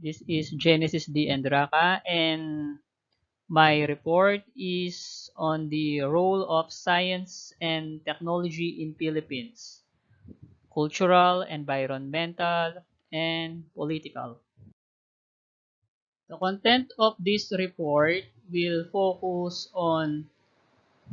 This is Genesis D. Andraca, and my report is on the role of science and technology in Philippines, cultural, environmental, and political. The content of this report will focus on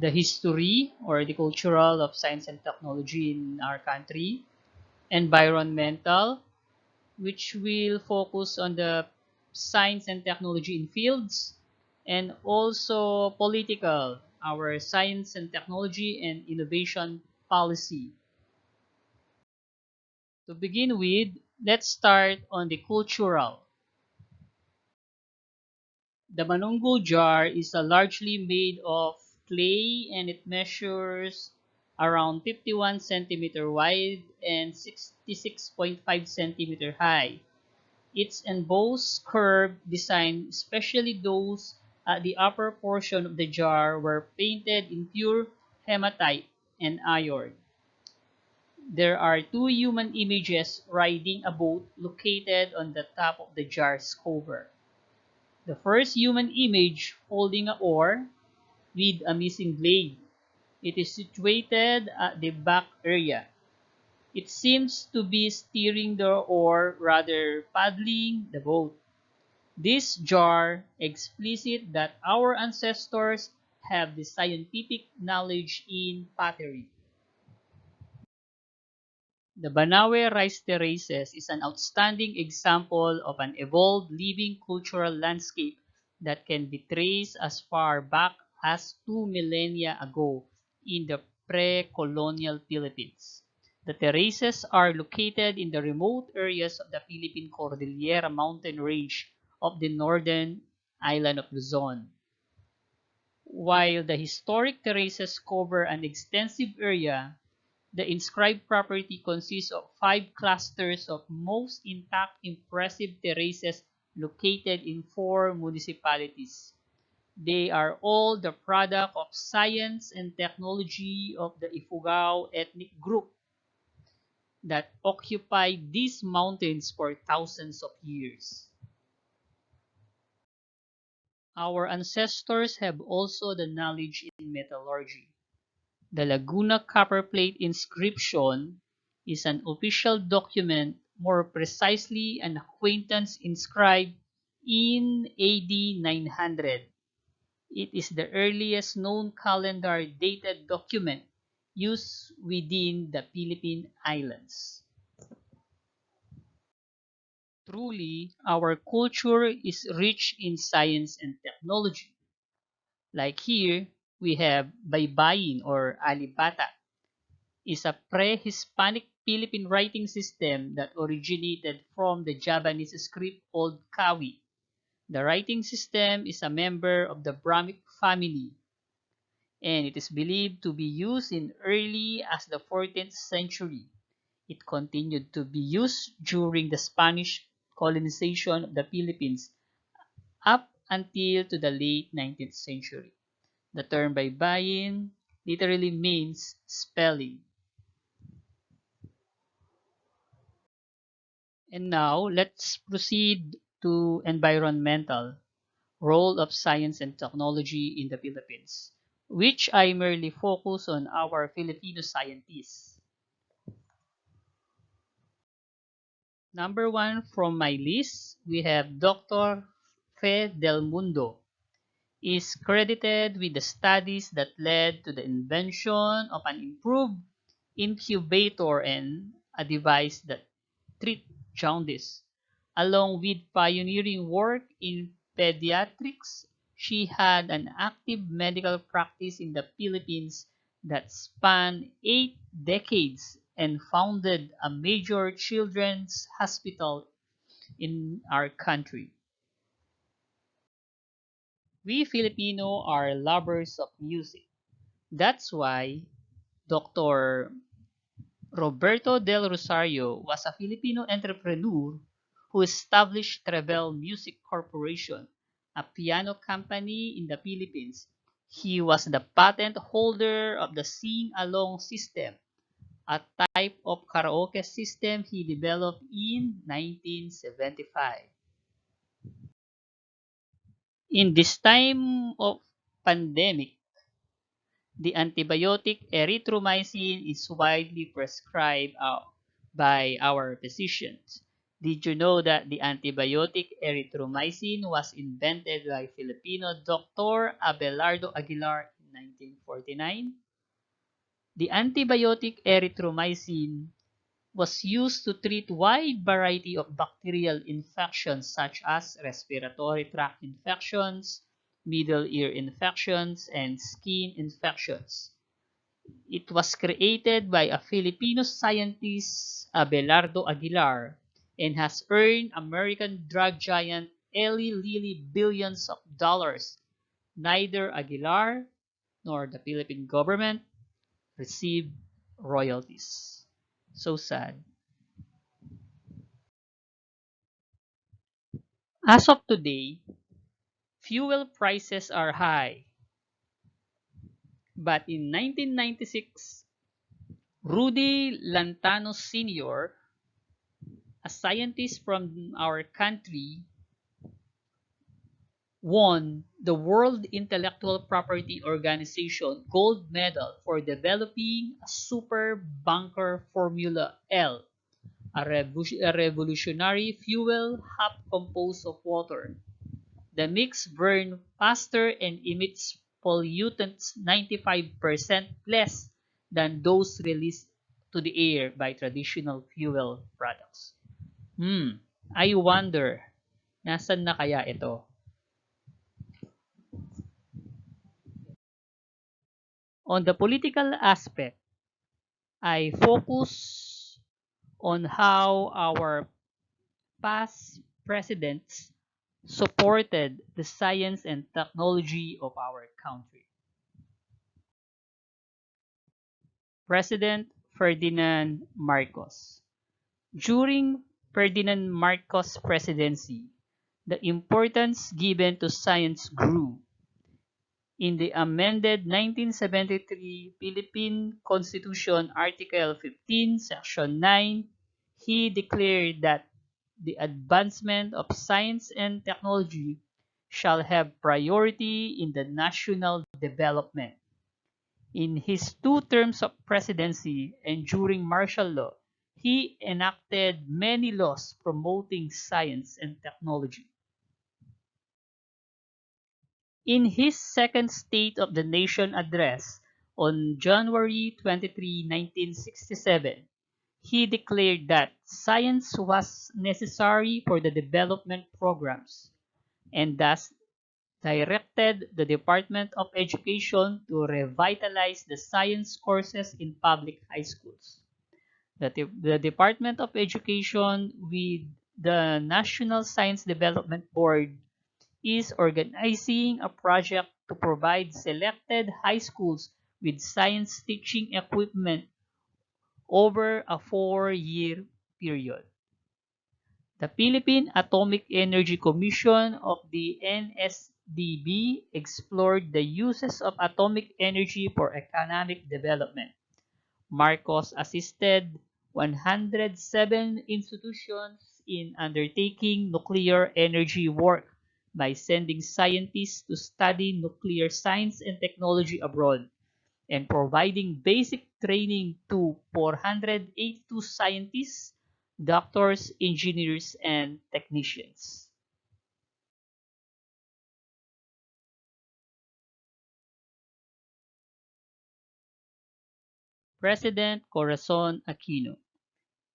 the history or the cultural of science and technology in our country, environmental, which will focus on the science and technology in fields, and also political, our science and technology and innovation policy. To begin with, let's start on the cultural. The Manunggo jar is largely made of clay and it measures around 51 centimeter wide and 66.5 centimeter high. Its embossed curved design, especially those at the upper portion of the jar, were painted in pure hematite and iron. There are two human images riding a boat located on the top of the jar's cover. The first human image holding an oar with a missing blade. It is situated at the back area. It seems to be steering the oar rather paddling the boat. This jar explicit that our ancestors have the scientific knowledge in pottery. The Banawe rice terraces is an outstanding example of an evolved living cultural landscape that can be traced as far back as 2 millennia ago in the pre-colonial Philippines. The terraces are located in the remote areas of the Philippine Cordillera mountain range of the northern island of Luzon. While the historic terraces cover an extensive area, the inscribed property consists of 5 clusters of most intact impressive terraces located in 4 municipalities. They are all the product of science and technology of the Ifugao ethnic group that occupied these mountains for thousands of years. Our ancestors have also the knowledge in metallurgy. The Laguna copperplate inscription is an official document, more precisely an acquaintance inscribed in AD 900. It is the earliest known calendar dated document used within the Philippine Islands. Truly, our culture is rich in science and technology. Like here, we have Baybayin or Alibata, is a pre-Hispanic Philippine writing system that originated from the Javanese script called Kawi. The writing system is a member of the Brahmic family, and it is believed to be used in early as the 14th century. It continued to be used during the Spanish colonization of the Philippines up until to the late 19th century. The term baybayin literally means spelling. And now, let's proceed to environmental role of science and technology in the Philippines, which I merely focus on our Filipino scientists. Number one from my list, we have Dr. Fe Del Mundo, is credited with the studies that led to the invention of an improved incubator and a device that treat jaundice. Along with pioneering work in pediatrics, she had an active medical practice in the Philippines that spanned 8 decades and founded a major children's hospital in our country. We Filipino are lovers of music. That's why Dr. Roberto Del Rosario was a Filipino entrepreneur who established Trevel Music Corporation, a piano company in the Philippines. He was the patent holder of the sing-along system, a type of karaoke system he developed in 1975. In this time of pandemic, the antibiotic erythromycin is widely prescribed by our physicians. Did you know that the antibiotic erythromycin was invented by Filipino Dr. Abelardo Aguilar in 1949? The antibiotic erythromycin was used to treat wide variety of bacterial infections such as respiratory tract infections, middle ear infections, and skin infections. It was created by a Filipino scientist, Abelardo Aguilar, and has earned American drug giant Eli Lilly billions of dollars. Neither Aguilar nor the Philippine government received royalties. So sad. As of today, fuel prices are high, but in 1996, Rudy Lantano Sr., a scientist from our country, won the World Intellectual Property Organization gold medal for developing a super bunker Formula L, a revolutionary fuel half composed of water. The mix burns faster and emits pollutants 95% less than those released to the air by traditional fuel products. Hmm, I wonder, nasan na kaya ito? On the political aspect, I focus on how our past presidents supported the science and technology of our country. President Ferdinand Marcos. During Ferdinand Marcos' presidency, the importance given to science grew. In the amended 1973 Philippine Constitution Article 15, Section 9, he declared that the advancement of science and technology shall have priority in the national development. In his two terms of presidency and during martial law, he enacted many laws promoting science and technology. In his second State of the Nation address on January 23, 1967, he declared that science was necessary for the development programs and thus directed the Department of Education to revitalize the science courses in public high schools. The Department of Education, with the National Science Development Board, is organizing a project to provide selected high schools with science teaching equipment over a 4-year period. The Philippine Atomic Energy Commission of the NSDB explored the uses of atomic energy for economic development. Marcos assisted 107 institutions in undertaking nuclear energy work by sending scientists to study nuclear science and technology abroad and providing basic training to 482 scientists, doctors, engineers, and technicians. President Corazon Aquino.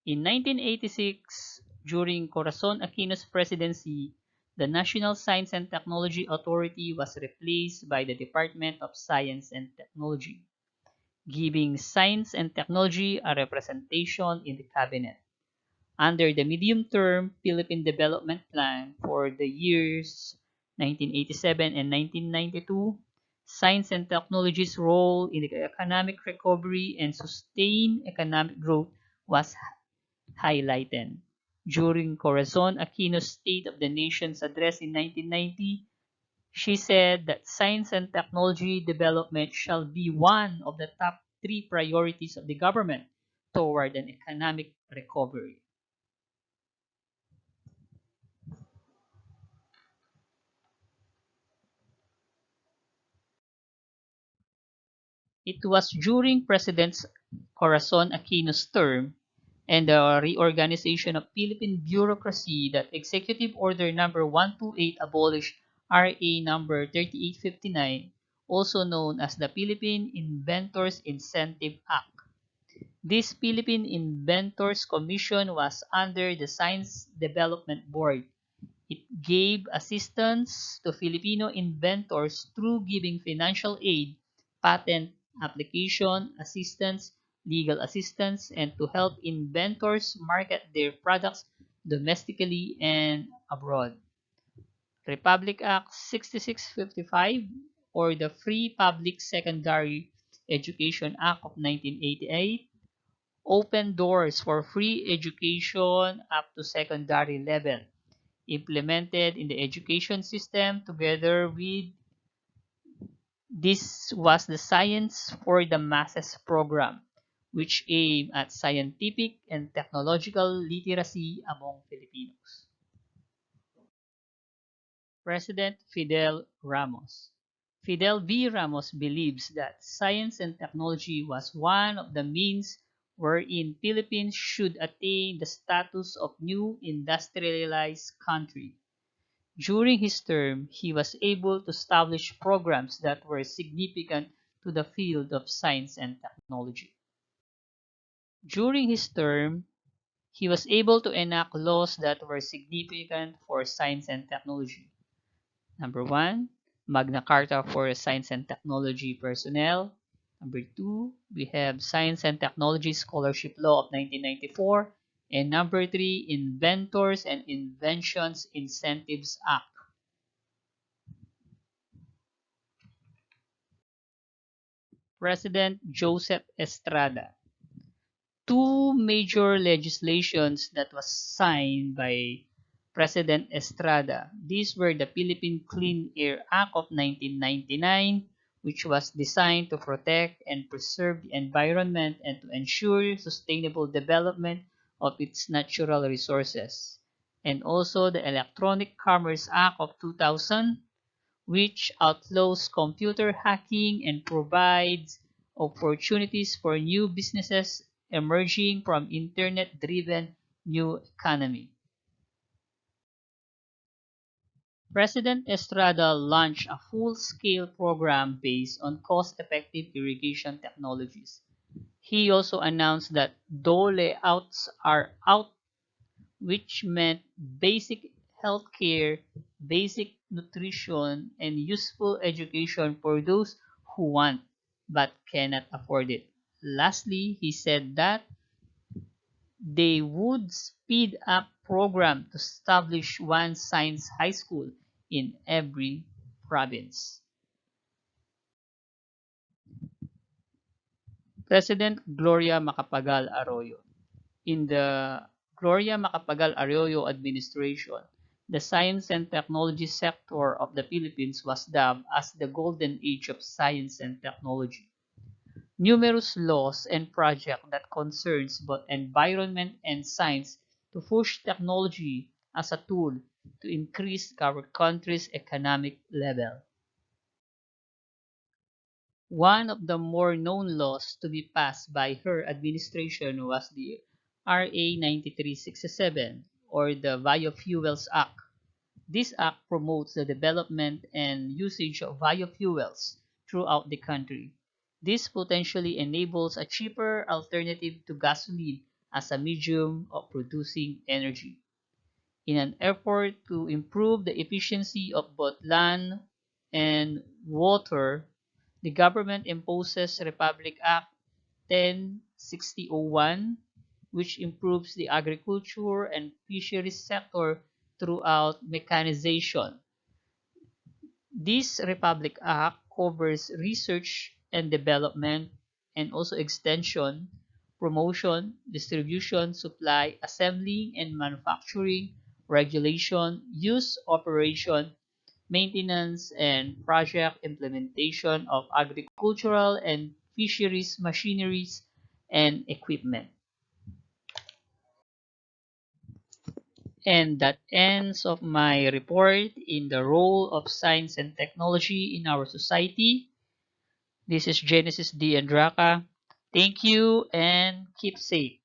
In 1986, during Corazon Aquino's presidency, the National Science and Technology Authority was replaced by the Department of Science and Technology, giving science and technology a representation in the cabinet. Under the medium-term Philippine Development Plan for the years 1987 and 1992, science and technology's role in the economic recovery and sustained economic growth was highlighted. During Corazon Aquino's State of the Nation's address in 1990, she said that science and technology development shall be one of the top three priorities of the government toward an economic recovery. It was during President Corazon Aquino's term and the reorganization of Philippine bureaucracy that Executive Order Number 128 abolished RA Number 3859, also known as the Philippine Inventors Incentive Act. This Philippine Inventors Commission was under the Science Development Board. It gave assistance to Filipino inventors through giving financial aid, patent application assistance, legal assistance, and to help inventors market their products domestically and abroad. Republic Act 6655 or the Free Public Secondary Education Act of 1988 opened doors for free education up to secondary level implemented in the education system together with this was the Science for the Masses program, which aimed at scientific and technological literacy among Filipinos. President Fidel Ramos. Fidel V. Ramos believes that science and technology was one of the means wherein Philippines should attain the status of new industrialized country. During his term, he was able to establish programs that were significant to the field of science and technology. During his term, he was able to enact laws that were significant for science and technology. Number one, Magna Carta for Science and Technology Personnel. Number two, we have Science and Technology Scholarship Law of 1994. And number three, Inventors and Inventions Incentives Act. President Joseph Estrada. Two major legislations that was signed by President Estrada. These were the Philippine Clean Air Act of 1999, which was designed to protect and preserve the environment and to ensure sustainable development of its natural resources. And also the Electronic Commerce Act of 2000, which outlaws computer hacking and provides opportunities for new businesses emerging from internet-driven new economy. President Estrada launched a full-scale program based on cost-effective irrigation technologies. He also announced that DOE layouts are out, which meant basic healthcare, basic nutrition, and useful education for those who want but cannot afford it. Lastly, he said that they would speed up program to establish one science high school in every province. President Gloria Macapagal Arroyo. In the Gloria Macapagal Arroyo administration, the science and technology sector of the Philippines was dubbed as the golden age of science and technology. Numerous laws and projects that concerns both environment and science to push technology as a tool to increase our country's economic level. One of the more known laws to be passed by her administration was the RA 9367 or the Biofuels Act. This act promotes the development and usage of biofuels throughout the country. This potentially enables a cheaper alternative to gasoline as a medium of producing energy. In an effort to improve the efficiency of both land and water, the government imposes Republic Act 10-6001, which improves the agriculture and fisheries sector throughout mechanization. This Republic Act covers research and development and also extension, promotion, distribution, supply, assembling and manufacturing, regulation, use, operation, maintenance, and project implementation of agricultural and fisheries machineries and equipment. And that ends of my report in the role of science and technology in our society. This is Genesis D. and Draka. Thank you and keep safe.